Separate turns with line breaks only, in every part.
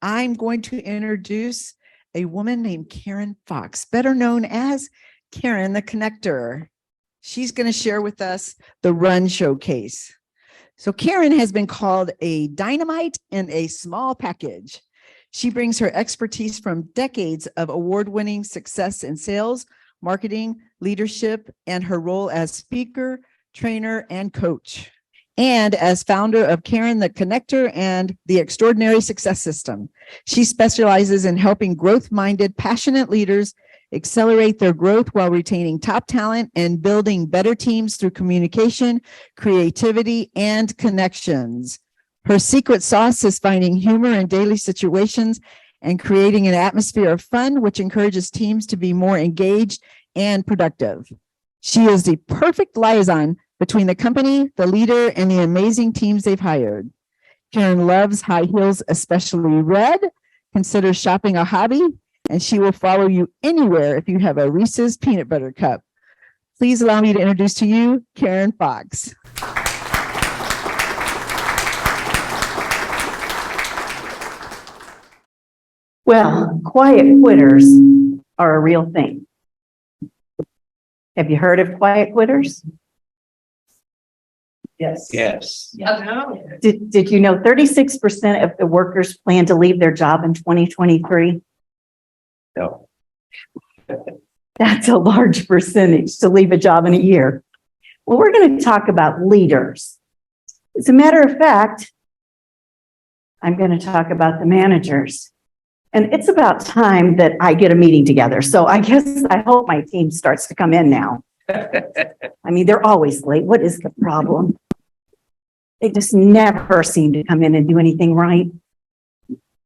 I'm going to introduce a woman named Karen Fox, better known as Karen the Connector. She's going to share with us the Run Showcase. So Karen has been called a dynamite in a small package. She brings her expertise from decades of award-winning success in sales, marketing, leadership, and her role as speaker, trainer, and coach. And as founder of Karen the Connector and the Extraordinary Success System. She specializes in helping growth-minded, passionate leaders accelerate their growth while retaining top talent and building better teams through communication, creativity, and connections. Her secret sauce is finding humor in daily situations and creating an atmosphere of fun, which encourages teams to be more engaged and productive. She is the perfect liaison between the company, the leader, and the amazing teams they've hired. Karen loves high heels, especially red, considers shopping a hobby, and she will follow you anywhere if you have a Reese's peanut butter cup. Please allow me to introduce to you Karen Fox.
Well, quiet quitters are a real thing. Have you heard of quiet quitters?
Yes.
Yes.
Did you know 36% of the workers plan to leave their job in 2023?
No.
That's a large percentage to leave a job in a year. Well, we're going to talk about leaders. As a matter of fact, I'm going to talk about the managers. And it's about time that I get a meeting together. So I hope my team starts to come in now. I mean, they're always late. What is the problem? They just never seem to come in and do anything right.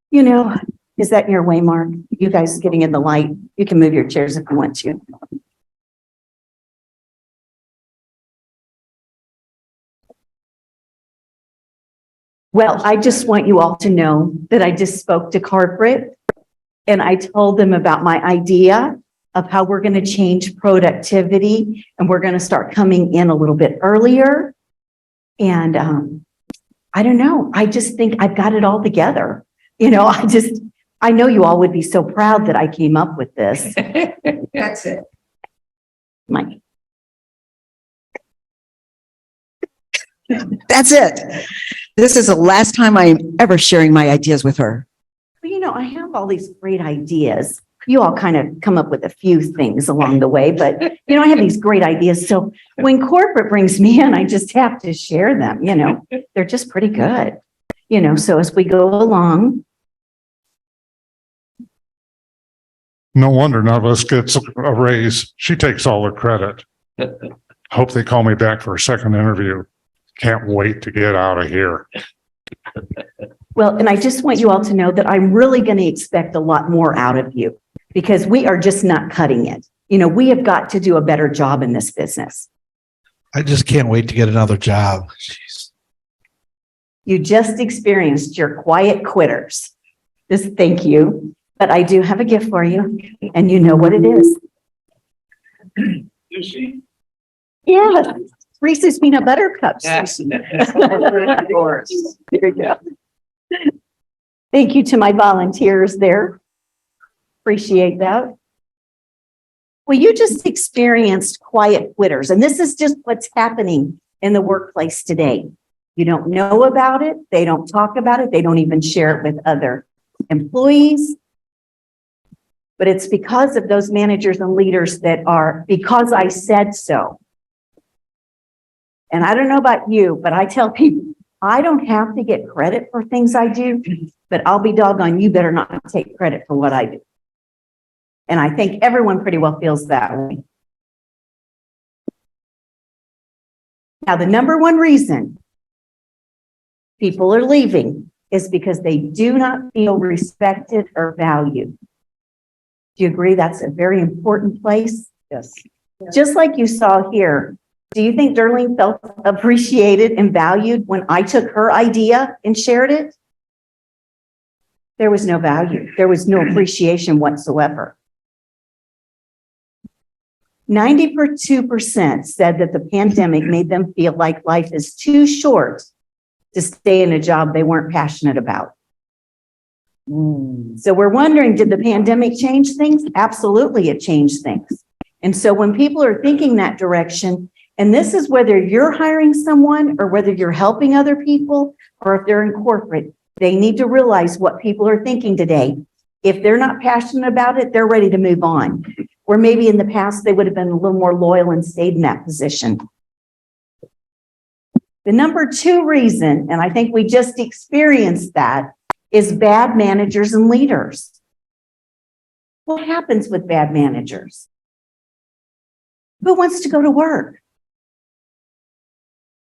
You know, is that your way, Mark? You guys getting in the light? You can move your chairs if you want to. Well, I just want you all to know that I just spoke to corporate and I told them about my idea of how we're going to change productivity and we're going to start coming in a little bit earlier. And I don't know, I just think I've got it all together. You know, I know you all would be so proud that I came up with this.
That's it.
Mike.
That's it. This is the last time I'm ever sharing my ideas with her.
Well, you know, I have all these great ideas. You all kind of come up with a few things along the way, but you know, I have these great ideas. So when corporate brings me in, I just have to share them, you know, they're just pretty good. You know, so as we go along.
No wonder none of us gets a raise. She takes all the credit. Hope they call me back for a second interview. Can't wait to get out of here.
Well, and I just want you all to know that I'm really going to expect a lot more out of you because we are just not cutting it. You know, we have got to do a better job in this business.
I just can't wait to get another job. Jeez.
You just experienced your quiet quitters. Just thank you. But I do have a gift for you, and you know what it is.
Is she?
Yeah, Reese's peanut butter cups.
Yes.
Of course. There you go. Thank you to my volunteers there. Appreciate that. Well, you just experienced quiet quitters, and this is just what's happening in the workplace today. You don't know about it. They don't talk about it. They don't even share it with other employees. But it's because of those managers and leaders that are, because I said so. And I don't know about you, but I tell people, I don't have to get credit for things I do, but I'll be doggone, you better not take credit for what I do. And I think everyone pretty well feels that way. Now, the number one reason people are leaving is because they do not feel respected or valued. Do you agree that's a very important place?
Yes.
Just like you saw here, do you think Darlene felt appreciated and valued when I took her idea and shared it? There was no value. There was no appreciation whatsoever. 92% said that the pandemic made them feel like life is too short to stay in a job they weren't passionate about. So we're wondering, did the pandemic change things? Absolutely, it changed things. And so when people are thinking that direction, and this is whether you're hiring someone or whether you're helping other people, or if they're in corporate, they need to realize what people are thinking today. If they're not passionate about it, they're ready to move on. Or maybe in the past, they would have been a little more loyal and stayed in that position. The number two reason, and I think we just experienced that, is bad managers and leaders. What happens with bad managers? Who wants to go to work?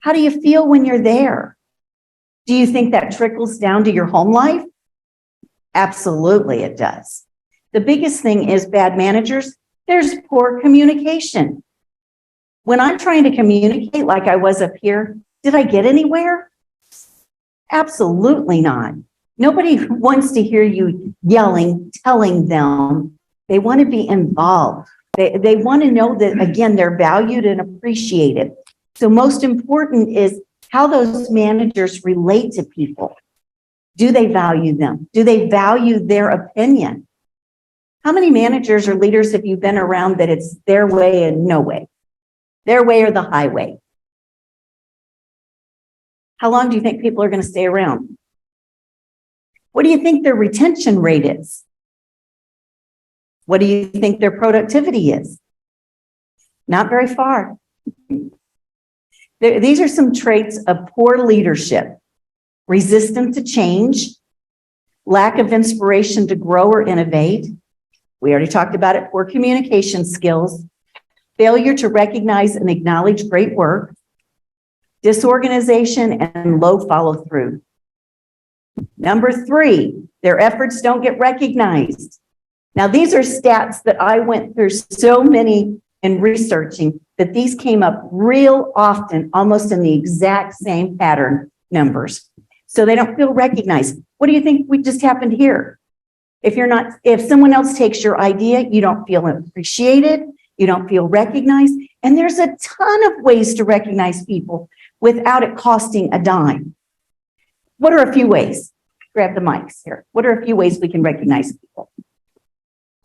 How do you feel when you're there? Do you think that trickles down to your home life? Absolutely, it does. The biggest thing is bad managers. There's poor communication. When I'm trying to communicate like I was up here, did I get anywhere? Absolutely not. Nobody wants to hear you yelling, telling them. They want to be involved. They want to know that, again, they're valued and appreciated. So most important is how those managers relate to people. Do they value them? Do they value their opinion? How many managers or leaders have you been around that it's their way and no way? Their way or the highway? How long do you think people are going to stay around? What do you think their retention rate is? What do you think their productivity is? Not very far. These are some traits of poor leadership: resistant to change, lack of inspiration to grow or innovate. We already talked about it. Poor communication skills, failure to recognize and acknowledge great work, disorganization, and low follow through. Number three, their efforts don't get recognized. Now, these are stats that I went through so many in researching that these came up real often, almost in the exact same pattern numbers. So they don't feel recognized. What do you think we just happened here? If someone else takes your idea, you don't feel appreciated, you don't feel recognized. And there's a ton of ways to recognize people without it costing a dime. What are a few ways? Grab the mics here. What are a few ways we can recognize people?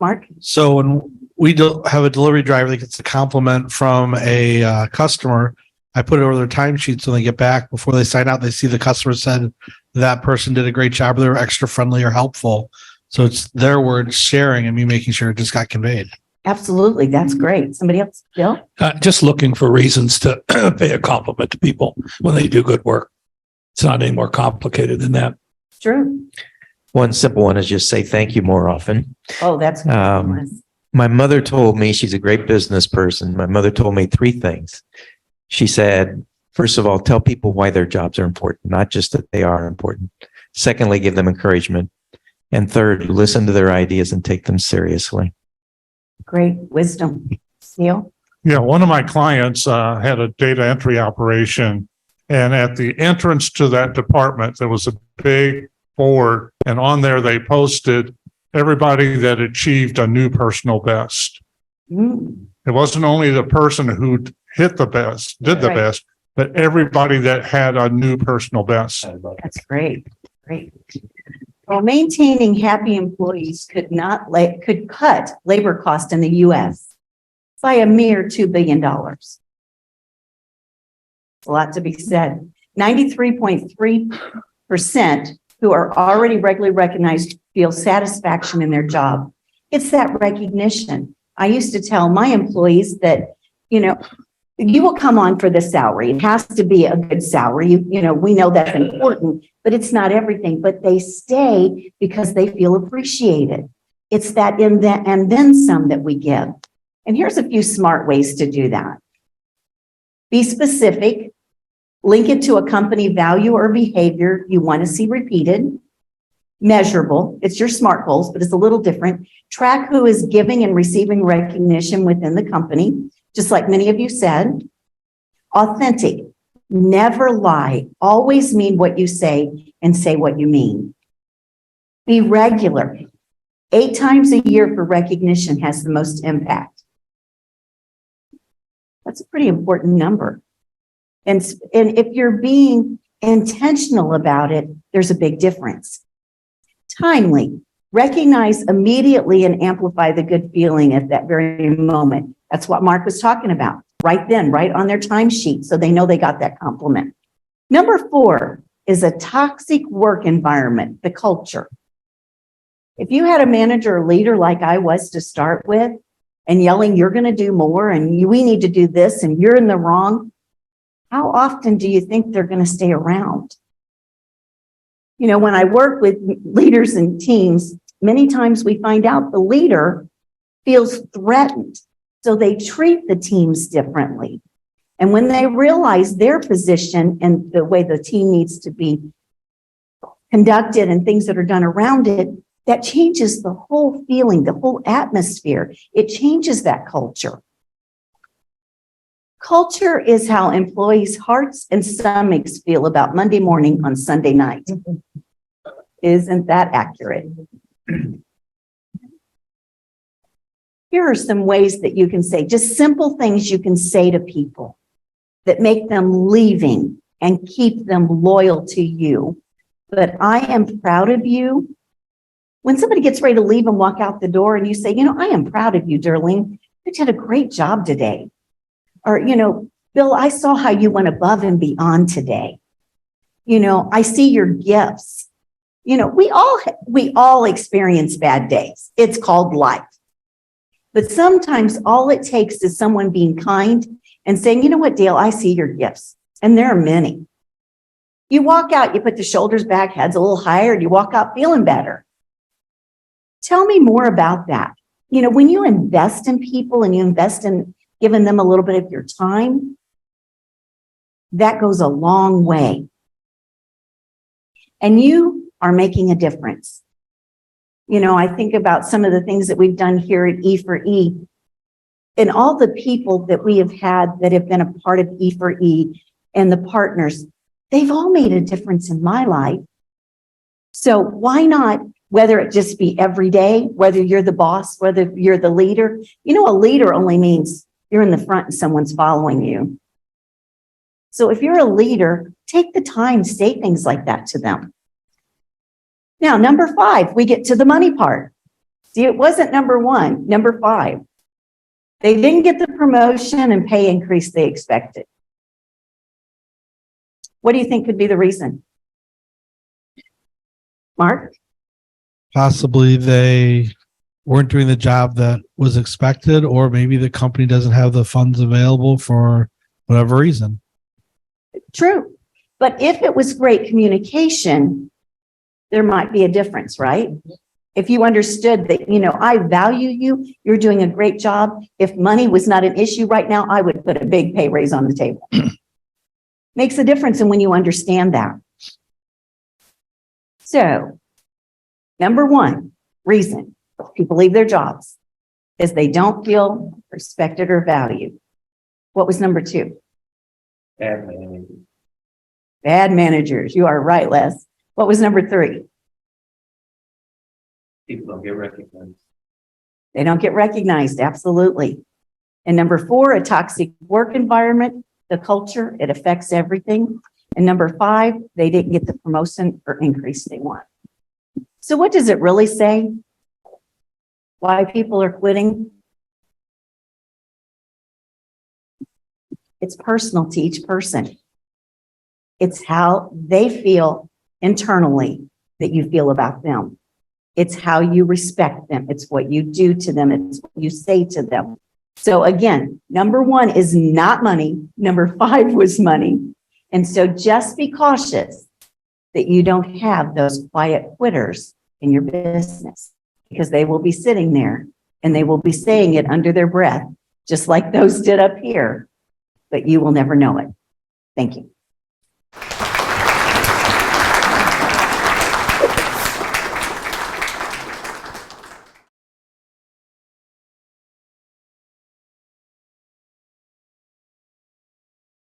Mark?
So when we have a delivery driver that gets a compliment from a customer, I put it over their timesheet so when they get back, before they sign out, they see the customer said that person did a great job, or they were extra friendly or helpful. So it's their word sharing and me making sure it just got conveyed.
Absolutely. That's great. Somebody else? Bill?
Just looking for reasons to pay a compliment to people when they do good work. It's not any more complicated than that.
True.
One simple one is just say thank you more often.
Oh, that's good.
My mother told me, she's a great business person. My mother told me three things. She said, first of all, tell people why their jobs are important, not just that they are important. Secondly, give them encouragement. And third, listen to their ideas and take them seriously.
Great wisdom. Neil?
Yeah, one of my clients had a data entry operation, and at the entrance to that department, there was a big board, and on there they posted everybody that achieved a new personal best. It wasn't only the person who hit the best, did the
Right.
best, but everybody that had a new personal best.
That's great. Great. Well, maintaining happy employees could cut labor cost in the U.S. by a mere $2 billion. A lot to be said. 93.3% who are already regularly recognized feel satisfaction in their job. It's that recognition. I used to tell my employees that, you will come on for the salary. It has to be a good salary. We know that's important, but it's not everything. But they stay because they feel appreciated. It's that in that and then some that we give. And here's a few smart ways to do that. Be specific. Link it to a company value or behavior you want to see repeated. Measurable. It's your SMART goals, but it's a little different. Track who is giving and receiving recognition within the company, just like many of you said. Authentic. Never lie. Always mean what you say and say what you mean. Be regular. 8 times a year for recognition has the most impact. That's a pretty important number. And if you're being intentional about it, there's a big difference. Timely, recognize immediately and amplify the good feeling at that very moment. That's what Mark was talking about. Right then, right on their timesheet, so they know they got that compliment. Number 4 is a toxic work environment, the culture. If you had a manager or leader like I was to start with, and yelling, you're going to do more, and we need to do this, and you're in the wrong, how often do you think they're going to stay around? You know, when I work with leaders and teams, many times we find out the leader feels threatened. So they treat the teams differently. And when they realize their position and the way the team needs to be conducted and things that are done around it, that changes the whole feeling, the whole atmosphere. It changes that culture. Culture is how employees' hearts and stomachs feel about Monday morning on Sunday night. Isn't that accurate? Here are some ways that you can say, just simple things you can say to people that make them leaving and keep them loyal to you. But I am proud of you. When somebody gets ready to leave and walk out the door and you say, you know, I am proud of you, darling. You did a great job today. Or, you know, Bill, I saw how you went above and beyond today. You know, I see your gifts. You know, we all experience bad days. It's called life. But sometimes all it takes is someone being kind and saying, you know what, Dale, I see your gifts. And there are many. You walk out, you put the shoulders back, head's a little higher, and you walk out feeling better. Tell me more about that. You know, when you invest in people and you invest in giving them a little bit of your time, that goes a long way. And you are making a difference. You know, I think about some of the things that we've done here at e4e and all the people that we have had that have been a part of e4e and the partners, they've all made a difference in my life. So why not, whether it just be every day, whether you're the boss, whether you're the leader, you know, a leader only means you're in the front and someone's following you. So if you're a leader, take the time, say things like that to them. Now, number 5, we get to the money part. See, it wasn't number 1, number 5. They didn't get the promotion and pay increase they expected. What do you think could be the reason? Mark?
Possibly they weren't doing the job that was expected, or maybe the company doesn't have the funds available for whatever reason.
True. But if it was great communication, there might be a difference, right? If you understood that, you know, I value you, you're doing a great job. If money was not an issue right now, I would put a big pay raise on the table. Makes a difference in when you understand that. So, number 1 reason people leave their jobs is they don't feel respected or valued. What was number 2?
Bad managers.
Bad managers. You are right, Les. What was number 3?
People don't get recognized.
They don't get recognized. Absolutely. And number 4, a toxic work environment, the culture, it affects everything. And number 5, they didn't get the promotion or increase they want. So what does it really say? Why people are quitting? It's personal to each person. It's how they feel internally that you feel about them. It's how you respect them. It's what you do to them. It's what you say to them. So again, number 1 is not money. Number 5 was money. And so just be cautious that you don't have those quiet quitters in your business, because they will be sitting there and they will be saying it under their breath, just like those did up here, but you will never know it. Thank you.